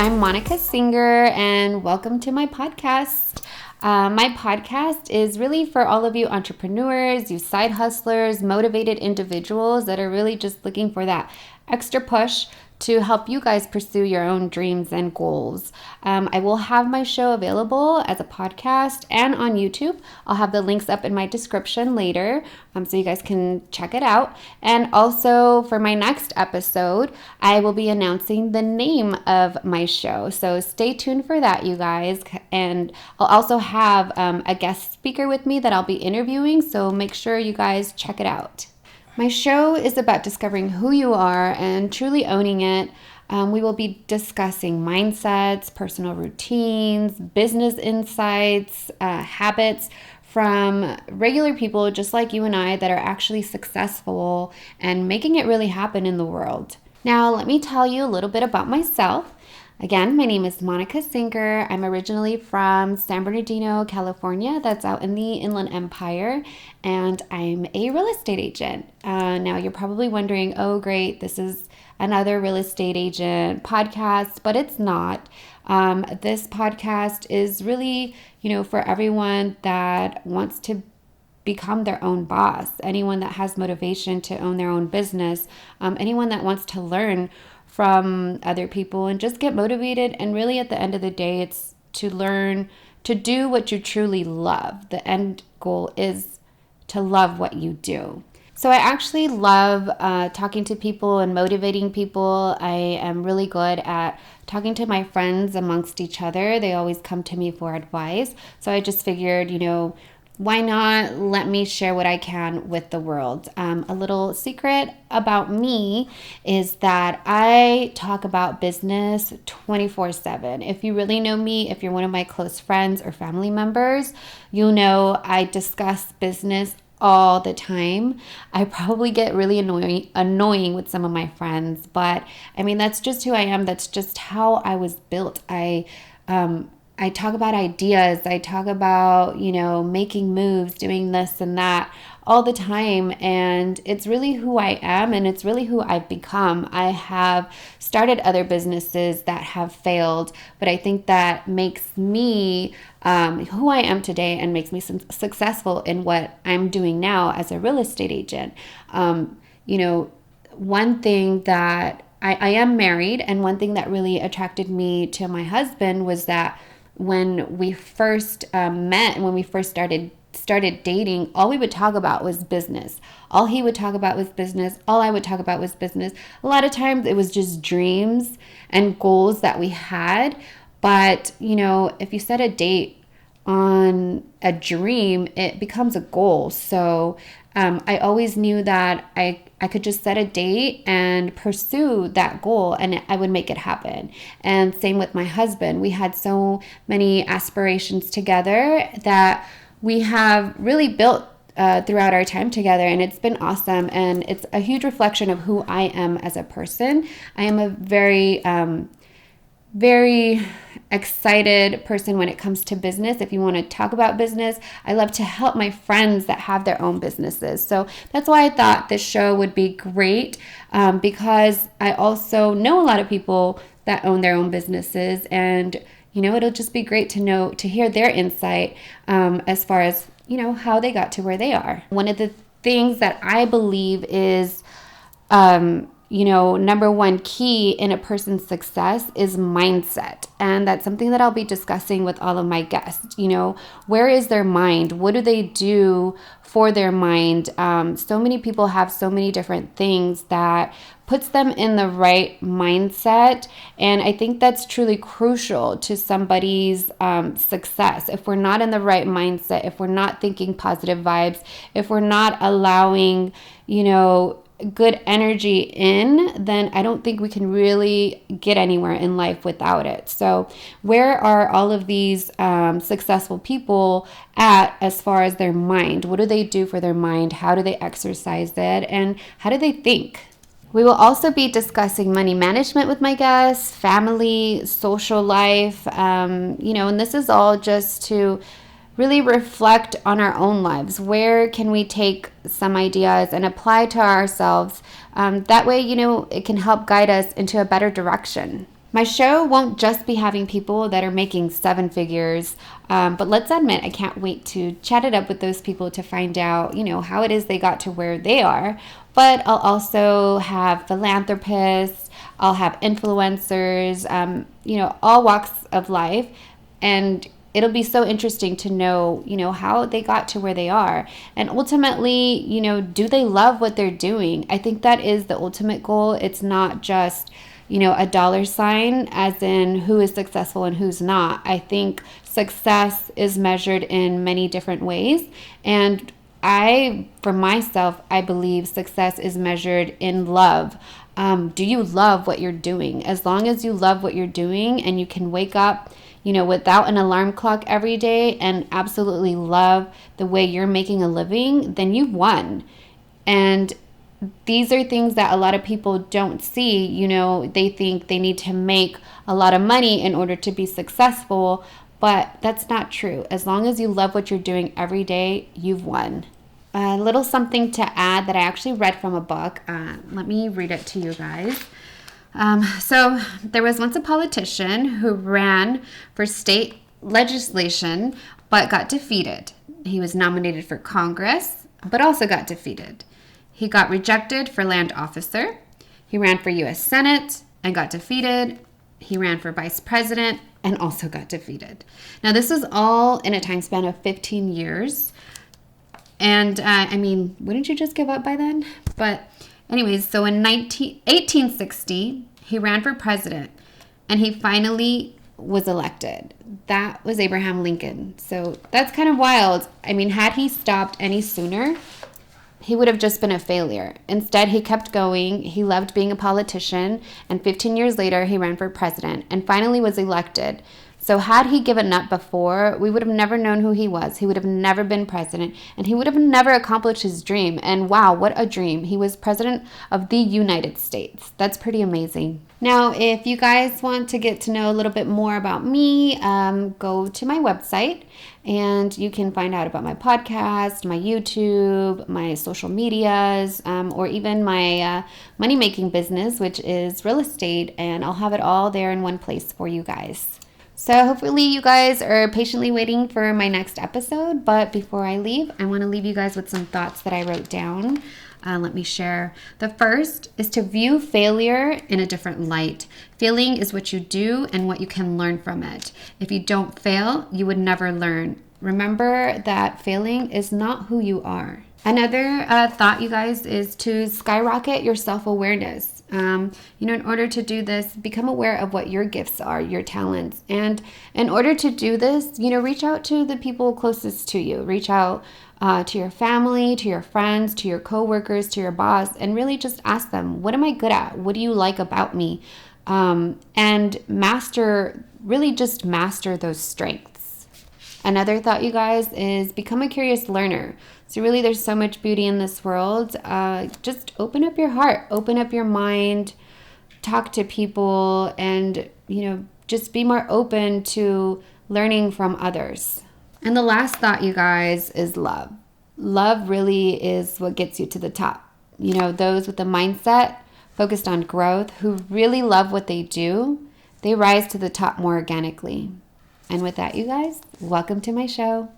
I'm Monica Singer, and welcome to my podcast. My podcast is really for all of you entrepreneurs, you side hustlers, motivated individuals that are really just looking for that extra push to help you guys pursue your own dreams and goals. I will have my show available as a podcast and on YouTube. I'll have the links up in my description later, so you guys can check it out. And also for my next episode, I will be announcing the name of my show. So stay tuned for that, you guys. And I'll also have a guest speaker with me that I'll be interviewing, so make sure you guys check it out. My show is about discovering who you are and truly owning it. We will be discussing mindsets, personal routines, business insights, habits from regular people just like you and I that are actually successful and making it really happen in the world. Now, let me tell you a little bit about myself. Again, my name is Monica Singer. I'm originally from San Bernardino, California. That's out in the Inland Empire. And I'm a real estate agent. Now, you're probably wondering, oh, great, this is another real estate agent podcast, but it's not. This podcast is really, for everyone that wants to become their own boss, anyone that has motivation to own their own business, anyone that wants to learn from other people and just get motivated. And really at the end of the day, it's to learn to do what you truly love. The end goal is to love what you do. So I actually love talking to people and motivating people. I am really good at talking to my friends amongst each other. They always come to me for advice. So I just figured, why not let me share what I can with the world? A little secret about me is that I talk about business 24/7. If you really know me, if you're one of my close friends or family members, you'll know I discuss business all the time. I probably get really annoying with some of my friends, but that's just who I am. That's just how I was built. I talk about ideas. I talk about, making moves, doing this and that all the time. And it's really who I am, and it's really who I've become. I have started other businesses that have failed, but I think that makes me who I am today and makes me successful in what I'm doing now as a real estate agent. One thing that I am married, and one thing that really attracted me to my husband was that when we first met and when we first started dating, all we would talk about was business. All he would talk about was business. All I would talk about was business. A lot of times it was just dreams and goals that we had. But, if you set a date on a dream, it becomes a goal. So I always knew that I could just set a date and pursue that goal, and I would make it happen. And same with my husband. We had so many aspirations together that we have really built throughout our time together, and it's been awesome. And it's a huge reflection of who I am as a person. I am a very excited person when it comes to business. If you want to talk about business, I love to help my friends that have their own businesses. So that's why I thought this show would be great, because I also know a lot of people that own their own businesses, and it'll just be great to hear their insight as far as how they got to where they are. One of the things that I believe is number one key in a person's success is mindset. And that's something that I'll be discussing with all of my guests. Where is their mind? What do they do for their mind? So many people have so many different things that puts them in the right mindset. And I think that's truly crucial to somebody's success. If we're not in the right mindset, if we're not thinking positive vibes, if we're not allowing, good energy in, then I don't think we can really get anywhere in life without it. So where are all of these successful people at as far as their mind? What do they do for their mind? How do they exercise it? And how do they think? We will also be discussing money management with my guests, family, social life, and this is all just to really reflect on our own lives. Where can we take some ideas and apply to ourselves? That way, it can help guide us into a better direction. My show won't just be having people that are making seven figures, but let's admit, I can't wait to chat it up with those people to find out, how it is they got to where they are. But I'll also have philanthropists, I'll have influencers, all walks of life. And it'll be so interesting to know, how they got to where they are. And ultimately, do they love what they're doing? I think that is the ultimate goal. It's not just, a dollar sign as in who is successful and who's not. I think success is measured in many different ways. And for myself, I believe success is measured in love. Do you love what you're doing? As long as you love what you're doing and you can wake up, without an alarm clock every day and absolutely love the way you're making a living, then you've won. And these are things that a lot of people don't see. They think they need to make a lot of money in order to be successful, but that's not true. As long as you love what you're doing every day, you've won. A little something to add that I actually read from a book. Let me read it to you guys. So there was once a politician who ran for state legislation, but got defeated. He was nominated for Congress, but also got defeated. He got rejected for land officer. He ran for U.S. Senate and got defeated. He ran for vice president and also got defeated. Now, this was all in a time span of 15 years. And, wouldn't you just give up by then? But anyways, so in 1860, he ran for president, and he finally was elected. That was Abraham Lincoln. So that's kind of wild. Had he stopped any sooner, he would have just been a failure. Instead, he kept going. He loved being a politician, and 15 years later, he ran for president and finally was elected. So had he given up before, we would have never known who he was. He would have never been president, and he would have never accomplished his dream. And wow, what a dream. He was president of the United States. That's pretty amazing. Now, if you guys want to get to know a little bit more about me, go to my website, and you can find out about my podcast, my YouTube, my social medias, or even my money-making business, which is real estate, and I'll have it all there in one place for you guys. So hopefully you guys are patiently waiting for my next episode. But before I leave, I want to leave you guys with some thoughts that I wrote down. Let me share. The first is to view failure in a different light. Failing is what you do and what you can learn from it. If you don't fail, you would never learn. Remember that failing is not who you are. Another thought, you guys, is to skyrocket your self-awareness. In order to do this, become aware of what your gifts are, your talents. And in order to do this, reach out to the people closest to you. Reach out to your family, to your friends, to your coworkers, to your boss, and really just ask them, what am I good at? What do you like about me? And master those strengths. Another thought, you guys, is become a curious learner. So really, there's so much beauty in this world. Just open up your heart, open up your mind, talk to people, and, just be more open to learning from others. And the last thought, you guys, is love. Love really is what gets you to the top. Those with the mindset focused on growth, who really love what they do, they rise to the top more organically. And with that, you guys, welcome to my show.